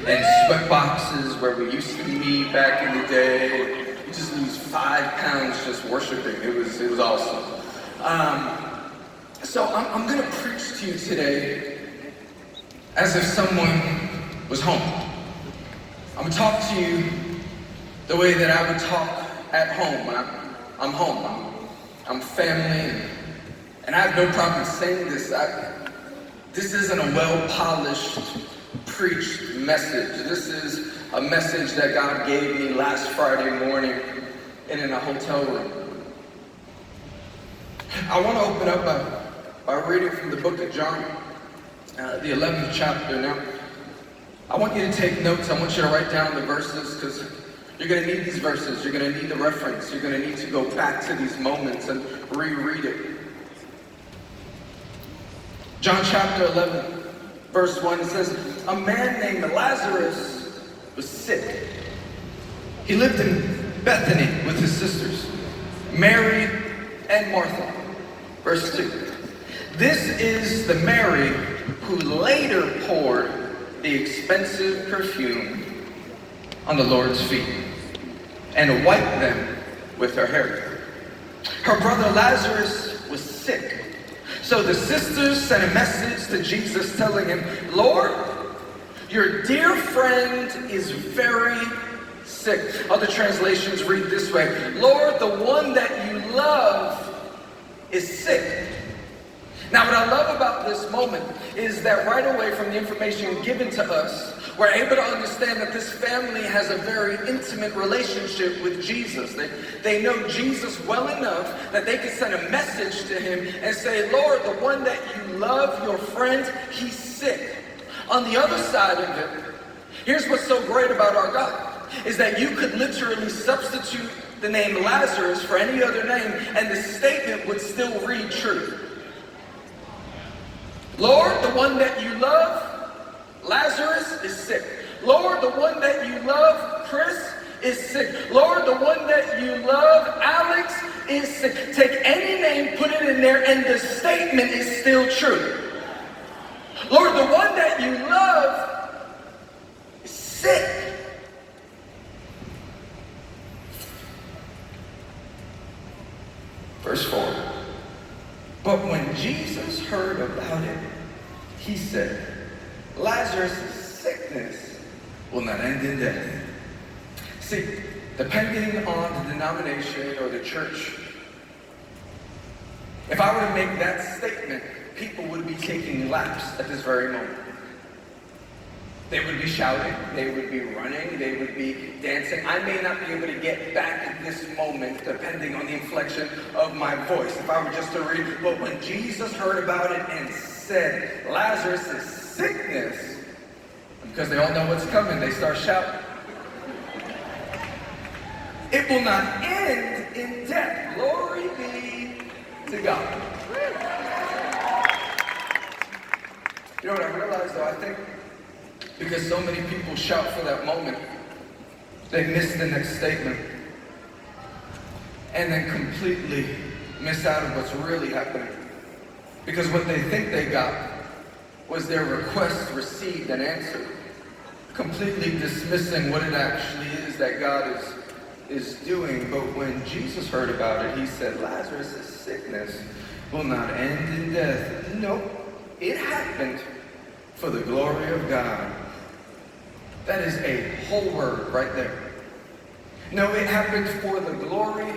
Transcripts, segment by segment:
in sweat boxes where we used to meet back in the day. You just lose 5 pounds just worshiping. It was awesome. So I'm going to preach to you today as if someone was home. I'm going to talk to you the way that I would talk at home when I'm home. I'm family, and I have no problem saying this. This isn't a well-polished, preached message. This is a message that God gave me last Friday morning in a hotel room. I want to open up by reading from the book of John, the 11th chapter. Now, I want you to take notes. I want you to write down the verses, because you're going to need these verses. You're going to need the reference. You're going to need to go back to these moments and reread it. John chapter 11, verse 1, it says, a man named Lazarus was sick. He lived in Bethany with his sisters, Mary and Martha. Verse 2, this is the Mary who later poured the expensive perfume on the Lord's feet and wiped them with her hair. Her brother Lazarus was sick. So the sisters sent a message to Jesus telling him, Lord, your dear friend is very sick. Other translations read this way, Lord, the one that you love is sick. Now, what I love about this moment is that right away from the information given to us, we're able to understand that this family has a very intimate relationship with Jesus. They know Jesus well enough that they can send a message to him and say, Lord, the one that you love, your friend, he's sick. On the other side of it, here's what's so great about our God, is that you could literally substitute the name Lazarus for any other name, and the statement would still read true. Lord, the one that you love, Lazarus is sick. Lord, the one that you love, Chris, is sick. Lord, the one that you love, Alex, is sick. Take any name, put it in there, and the statement is still true. Lord, the one that you love is sick. Verse 4. But when Jesus heard about it, he said, Lazarus' sickness will not end in death. See, depending on the denomination or the church, if I were to make that statement, people would be taking laps at this very moment. They would be shouting, they would be running, they would be dancing. I may not be able to get back at this moment depending on the inflection of my voice. If I were just to read, but when Jesus heard about it and said, Lazarus' sickness, because they all know what's coming, they start shouting. It will not end in death. Glory be to God. You know what I realized though? I think because so many people shout for that moment, they miss the next statement and then completely miss out on what's really happening. Because what they think they got was their request received and answered, completely dismissing what it actually is that God is doing. But when Jesus heard about it, he said, Lazarus' sickness will not end in death. No, it happened for the glory of God. That is a whole word right there. No, it happened for the glory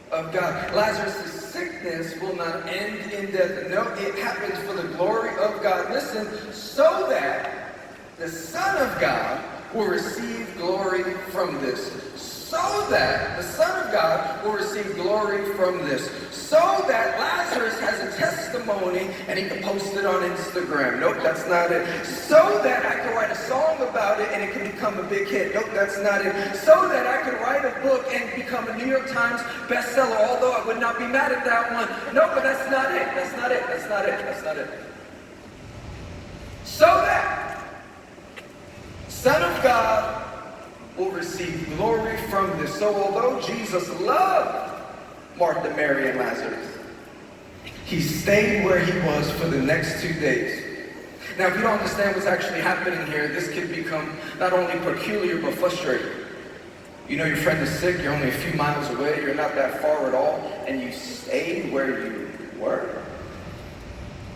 of God. Lazarus' sickness will not end in death. No, it happens for the glory of God. Listen, so that the Son of God will receive glory from this. So that the Son of God will receive glory from this. So that Lazarus has a testimony and he can post it on Instagram. Nope, that's not it. So that I can write a song about it and it can become a big hit. Nope, that's not it. So that I can write a book and become a New York Times bestseller, although I would not be mad at that one. No, but that's not it. That's not it. That's not it. That's not it. So that Son of God will receive glory from this. So although Jesus loved Martha, Mary, and Lazarus, he stayed where he was for the next 2 days. Now, if you don't understand what's actually happening here, this can become not only peculiar, but frustrating. You know your friend is sick, you're only a few miles away, you're not that far at all, and you stayed where you were.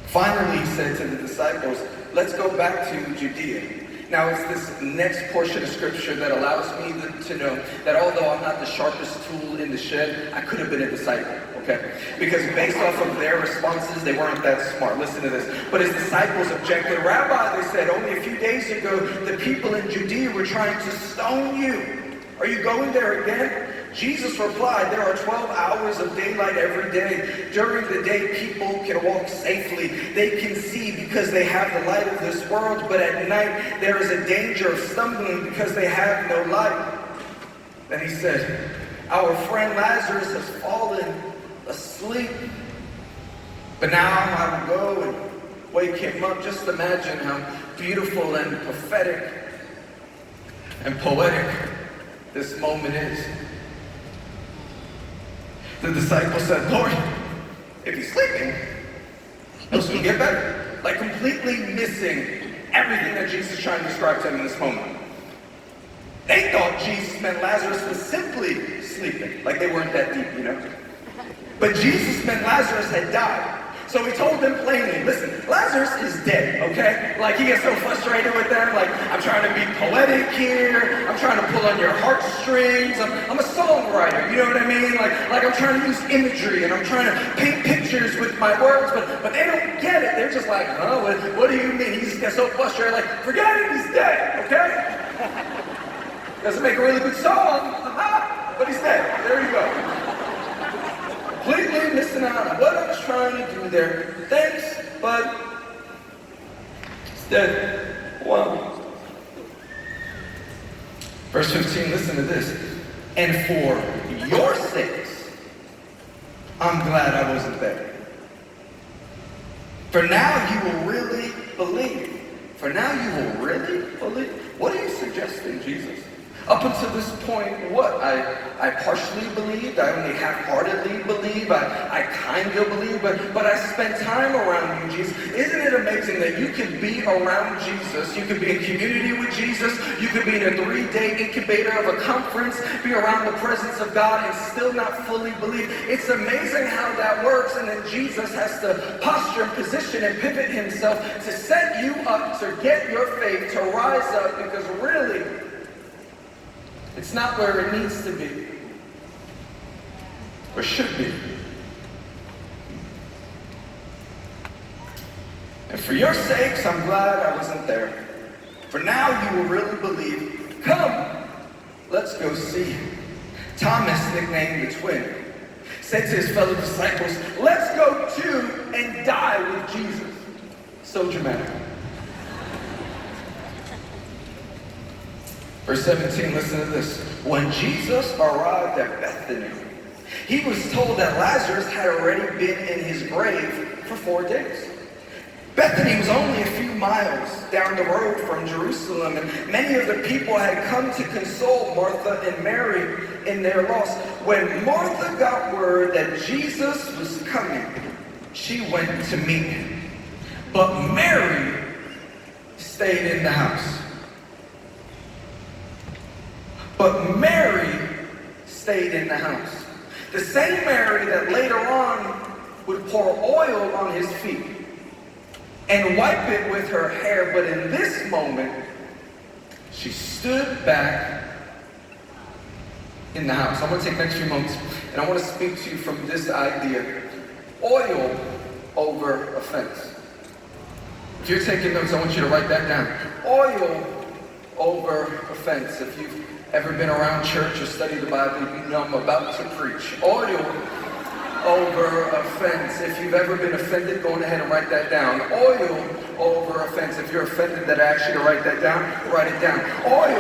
Finally, he said to the disciples, let's go back to Judea. Now, it's this next portion of scripture that allows me to know that although I'm not the sharpest tool in the shed, I could have been a disciple, okay? Because based off of their responses, they weren't that smart. Listen to this. But his disciples objected. Rabbi, they said, only a few days ago, the people in Judea were trying to stone you. Are you going there again? Jesus replied, there are 12 hours of daylight every day. During the day, people can walk safely. They can see because they have the light of this world. But at night, there is a danger of stumbling because they have no light. Then he said, our friend Lazarus has fallen asleep. But now I will go and wake him up. Just imagine how beautiful and prophetic and poetic this moment is. The disciples said, Lord, if he's sleeping, he'll soon get better. Like completely missing everything that Jesus is trying to describe to them in this moment. They thought Jesus meant Lazarus was simply sleeping. Like they weren't that deep, you know? But Jesus meant Lazarus had died. So he told them plainly, listen, Lazarus is dead, okay? Like he gets so frustrated with them, like I'm trying to be poetic here, I'm trying to pull on your heartstrings, I'm a songwriter, you know what I mean? Like I'm trying to use imagery and I'm trying to paint pictures with my words, but they don't get it. They're just like, huh, what do you mean? He just gets so frustrated, like, forget it, he's dead, okay? Doesn't make a really good song, but he's dead, there you go. Completely missing out on what I was trying to do there. Thanks, but instead, wow. Verse 15, listen to this. And for your sakes, I'm glad I wasn't there. For now you will really believe. For now you will really believe. What are you suggesting, Jesus? Up until this point, what? I partially believed, I only half-heartedly believe, I kind of believe, but I spent time around you, Jesus. Isn't it amazing that you can be around Jesus, you can be in community with Jesus, you can be in a 3-day incubator of a conference, be around the presence of God and still not fully believe. It's amazing how that works, and then Jesus has to posture and position and pivot himself to set you up to get your faith to rise up, because really, it's not where it needs to be, or should be. And for your sakes, I'm glad I wasn't there. For now you will really believe. Come, let's go see him. Thomas, nicknamed the twin, said to his fellow disciples, let's go too and die with Jesus. So dramatic. Verse 17, listen to this. When Jesus arrived at Bethany, he was told that Lazarus had already been in his grave for 4 days. Bethany was only a few miles down the road from Jerusalem, and many of the people had come to console Martha and Mary in their loss. When Martha got word that Jesus was coming, she went to meet him. But Mary stayed in the house. But Mary stayed in the house. The same Mary that later on would pour oil on his feet and wipe it with her hair. But in this moment, she stood back in the house. I'm going to take the next few moments and I want to speak to you from this idea. Oil over offense. If you're taking notes, I want you to write that down. Oil over offense. If you've ever been around church or studied the Bible, you know I'm about to preach. Oil over offense. If you've ever been offended, go ahead and write that down. Oil over offense. If you're offended that I asked you to write that down, write it down. Oil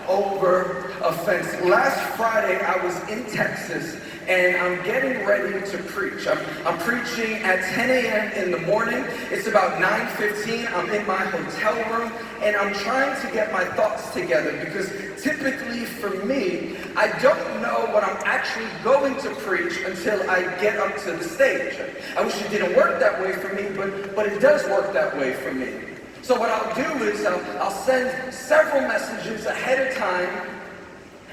over offense. Last Friday, I was in Texas, and I'm getting ready to preach. I'm preaching at 10 a.m. in the morning. It's about 9:15. I'm in my hotel room, and I'm trying to get my thoughts together because typically for me, I don't know what I'm actually going to preach until I get up to the stage. I wish it didn't work that way for me, but it does work that way for me. So what I'll do is I'll send several messages ahead of time,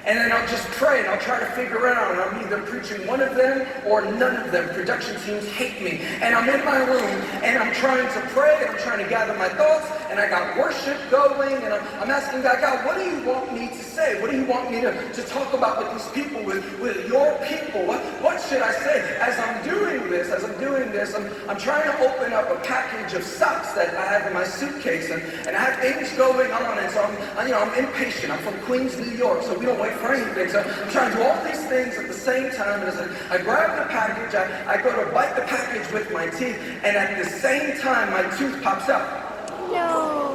and then I'll just pray and I'll try to figure out, and I'm either preaching one of them or none of them. Production teams hate me. And I'm in my room and I'm trying to pray and I'm trying to gather my thoughts, and I got worship going, and I'm asking God, what do you want me to say? What do you want me to talk about with these people, with your people? What should I say? As I'm doing this, I'm trying to open up a package of socks that I have in my suitcase, and I have things going on, and so I'm impatient. I'm from Queens, New York, so we don't wait for anything. So I'm trying to do all these things at the same time, and as I grab the package, I go to bite the package with my teeth, and at the same time, my tooth pops out. No.